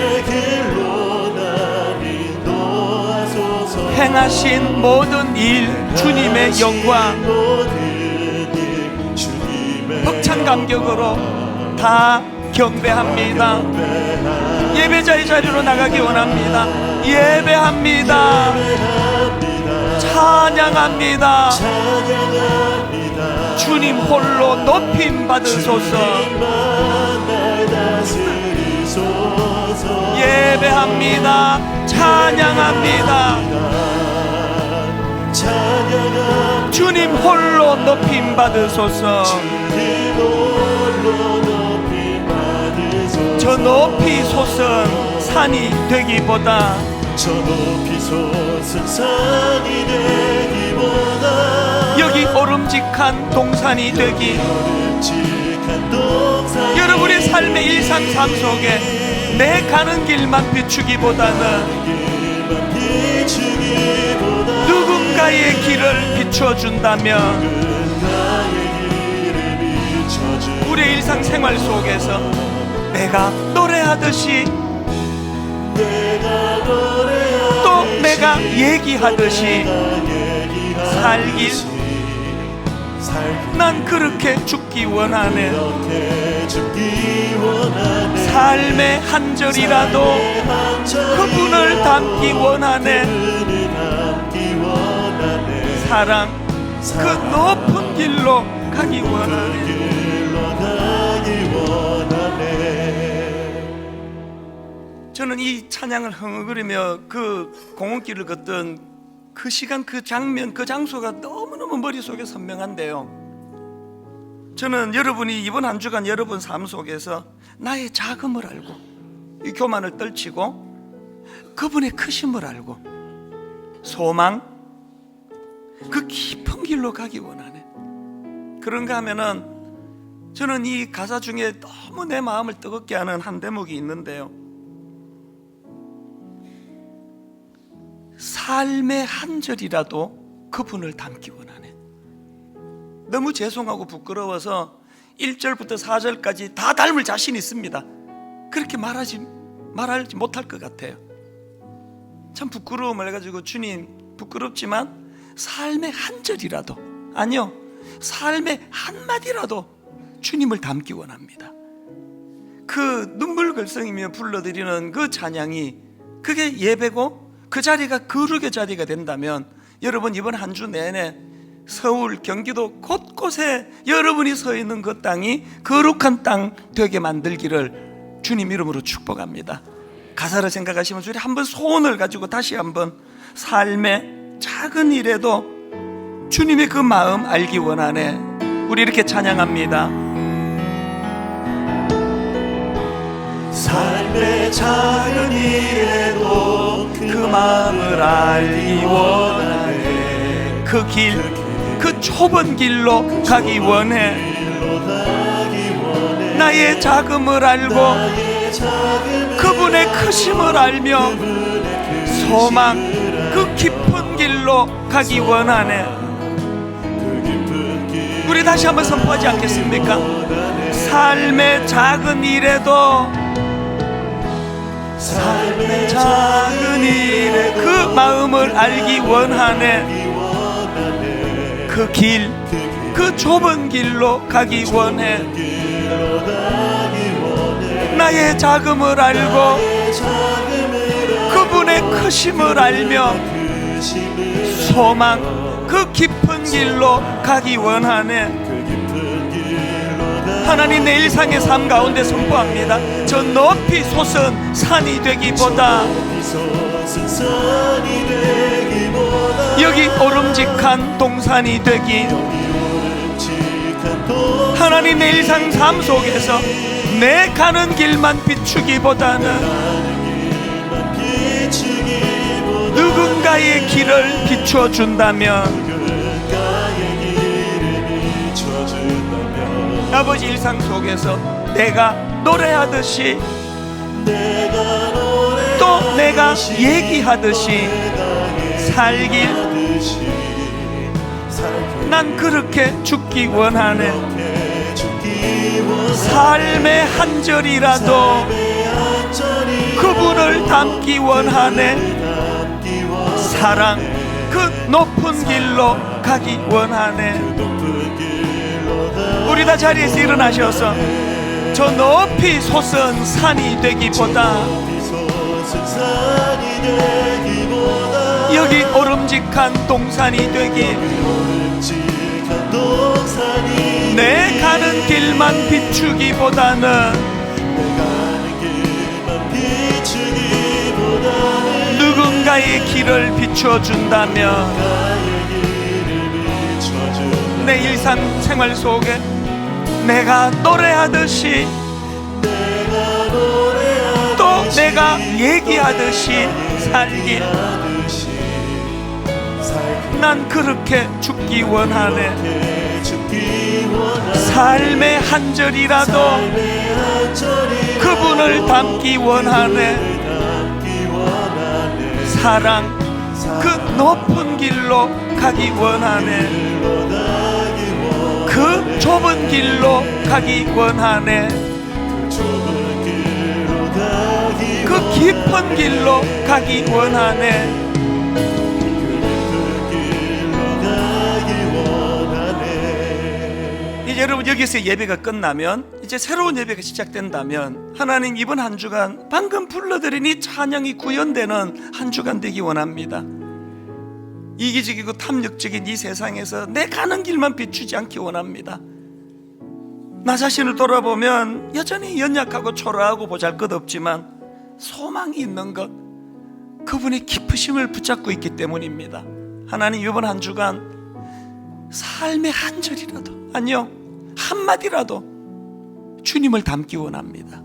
행하신 모든 일 주님의 영광 벅찬 감격으로 다 경배합니다. 예배자의 자리로 나가기 원합니다. 예배합니다. 찬양합니다. 주님 홀로 높임 받으소서. 예배합니다. 찬양합니다. 주님 홀로 높임 받으소서. 저 높이 솟은 산이 되기보다 여기 오름직한 동산이 되기. 여러분의 삶의 일상 삶 속에 내 가는 길만 비추기보다는 누군가의 길을 비춰준다면 우리의 일상생활 속에서 내가 노래하듯이 또 내가 얘기하듯이 살길 난 그렇게 죽기 원하네. 삶의 한 절이라도 그분을 담기 원하네. 사랑 그 높은 길로 가기 원하네. 저는 이 찬양을 흥얼거리며 그 공원길을 걷던 그 시간, 그 장면, 그 장소가 너무너무 머릿속에 선명한데요. 저는 여러분이 이번 한 주간 여러분 삶 속에서 나의 작음을 알고 이 교만을 떨치고 그분의 크심을 알고 소망 그 깊은 길로 가기 원하네. 그런가 하면은 저는 이 가사 중에 너무 내 마음을 뜨겁게 하는 한 대목이 있는데요. 삶의 한 절이라도 그분을 담기 원하네. 너무 죄송하고 부끄러워서 1절부터 4절까지 다 닮을 자신이 있습니다. 그렇게 말하지 못할 것 같아요. 참 부끄러움을 해가지고 주님 부끄럽지만 삶의 한 절이라도, 아니요, 삶의 한마디라도 주님을 담기 원합니다. 그 눈물글썽이며 불러드리는 그 찬양이 그게 예배고 그 자리가 거룩의 자리가 된다면 여러분 이번 한 주 내내 서울, 경기도 곳곳에 여러분이 서 있는 그 땅이 거룩한 땅 되게 만들기를 주님 이름으로 축복합니다. 가사를 생각하시면 우리 한번 소원을 가지고 다시 한번 삶의 작은 일에도 주님의 그 마음 알기 원하네. 우리 이렇게 찬양합니다. 삶의 작은 일에도 그 마음을 알기 원하네. 그 길, 그 좁은 길로 가기 원해. 나의 작음을 알고 그분의 크심을 알며 소망 그 깊은 길로 가기 원하네. 우리 다시 한번 선포하지 않겠습니까? 삶의 작은 일에도 삶의 작은 일에 그 마음을 알기 원하네. 그 길, 그 좁은 길로 가기 원해. 나의 작음을 알고 그분의 크심을 알며 소망 그 깊은 길로 가기 원하네. 하나님 내 일상의 삶 가운데 선포합니다. 저 높이 솟은 산이 되기보다 여기 오름직한 동산이 되기. 하나님 내 일상 삶 속에서 내 가는 길만 비추기보다는 누군가의 길을 비춰준다면, 아버지 일상 속에서 내가 노래하듯이 또 내가 얘기하듯이 살길, 난 그렇게 죽기 원하네. 삶의 한 절이라도 그분을 닮기 원하네. 사랑 그 높은 길로 가기 원하네. 우리 다 자리에서 일어나셔서 저 높이 솟은 산이 되기보다 여기 오름직한 동산이 되기, 내 가는 길만 비추기보다는 누군가의 길을 비춰준다면, 내 일상생활 속에 내가 노래하듯이 또 내가 얘기하듯이 살길, 난 그렇게 죽기 원하네. 삶의 한 절이라도 그분을 닮기 원하네. 사랑 그 높은 길로 가기 원하네. 그 좁은 길로 가기 원하네. 그 깊은 길로 가기 원하네. 이제 여러분 여기서 예배가 끝나면 이제 새로운 예배가 시작된다면, 하나님 이번 한 주간 방금 불러드린 이 찬양이 구현되는 한 주간 되기 원합니다. 이기적이고 탐욕적인 이 세상에서 내 가는 길만 비추지 않기 원합니다. 나 자신을 돌아보면 여전히 연약하고 초라하고 보잘것없지만 소망이 있는 것, 그분의 깊으심을 붙잡고 있기 때문입니다. 하나님 이번 한 주간 삶의 한 절이라도, 아니요 한마디라도 주님을 닮기 원합니다.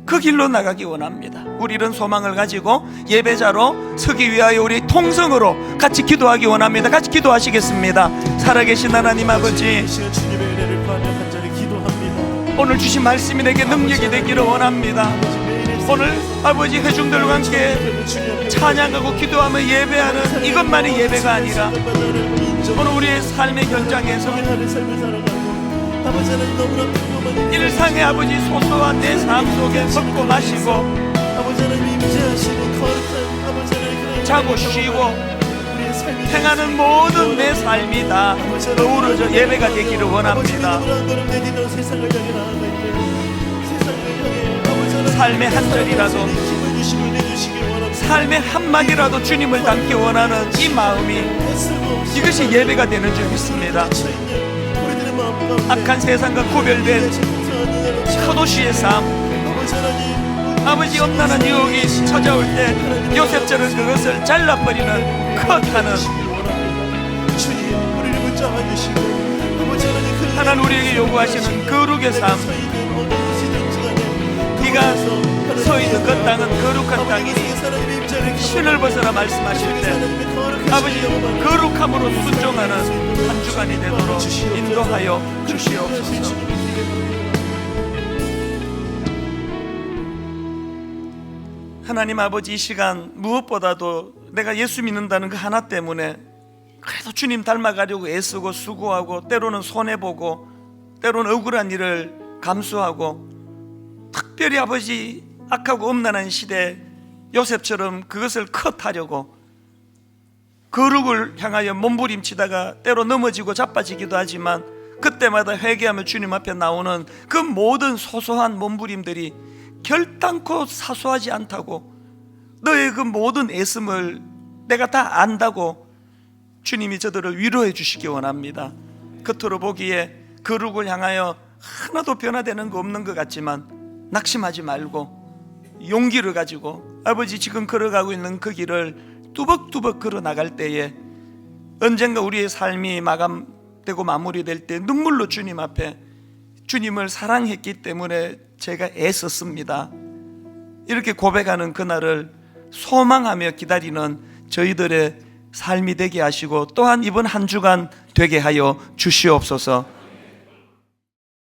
그 길로 나가기 원합니다. 우리 이런 소망을 가지고 예배자로 서기 위하여 우리 통성으로 같이 기도하기 원합니다. 같이 기도하시겠습니다. 살아계신 하나님 아버지, 오늘 주신 말씀이 내게 능력이 되기를 원합니다. 오늘 아버지 회중들과 함께 찬양하고 기도하며 예배하는 이것만이 예배가 아니라 오늘 우리의 삶의 현장에서 일상의 아버지 소소한 내 삶 속에 먹고 마시고 자고 쉬고 행하는 모든 내 삶이 다 어우러져 예배가 되기를 원합니다. 삶의 한 절이라도, 삶의 한마디라도 주님을 닮기 원하는 이 마음이, 이것이 예배가 되는 줄 믿습니다. 악한 세상과 구별된 소도시의 삶, 아버지 엄난한 유혹이 찾아올 때 요셉처럼 그것을 잘라버리는 컷하는 하나님 우리에게 요구하시는 거룩의 삶, 네가 서 있는 그 땅은 거룩한 땅이니 신을 벗어라 말씀하실 때 아버지 거룩함으로 순종하는 한 주간이 되도록 인도하여 주시옵소서. 하나님 아버지, 이 시간 무엇보다도 내가 예수 믿는다는 그 하나 때문에 그래도 주님 닮아가려고 애쓰고 수고하고 때로는 손해보고 때로는 억울한 일을 감수하고, 특별히 아버지 악하고 엄난한 시대 요셉처럼 그것을 컷하려고 거룩을 향하여 몸부림치다가 때로 넘어지고 자빠지기도 하지만, 그때마다 회개하며 주님 앞에 나오는 그 모든 소소한 몸부림들이 결단코 사소하지 않다고, 너의 그 모든 애씀을 내가 다 안다고 주님이 저들을 위로해 주시기 원합니다. 겉으로 보기에 거룩을 향하여 하나도 변화되는 거 없는 것 같지만 낙심하지 말고 용기를 가지고 아버지 지금 걸어가고 있는 그 길을 뚜벅뚜벅 걸어 나갈 때에 언젠가 우리의 삶이 마감되고 마무리될 때 눈물로 주님 앞에 주님을 사랑했기 때문에 제가 애썼습니다. 이렇게 고백하는 그날을 소망하며 기다리는 저희들의 삶이 되게 하시고 또한 이번 한 주간 되게 하여 주시옵소서.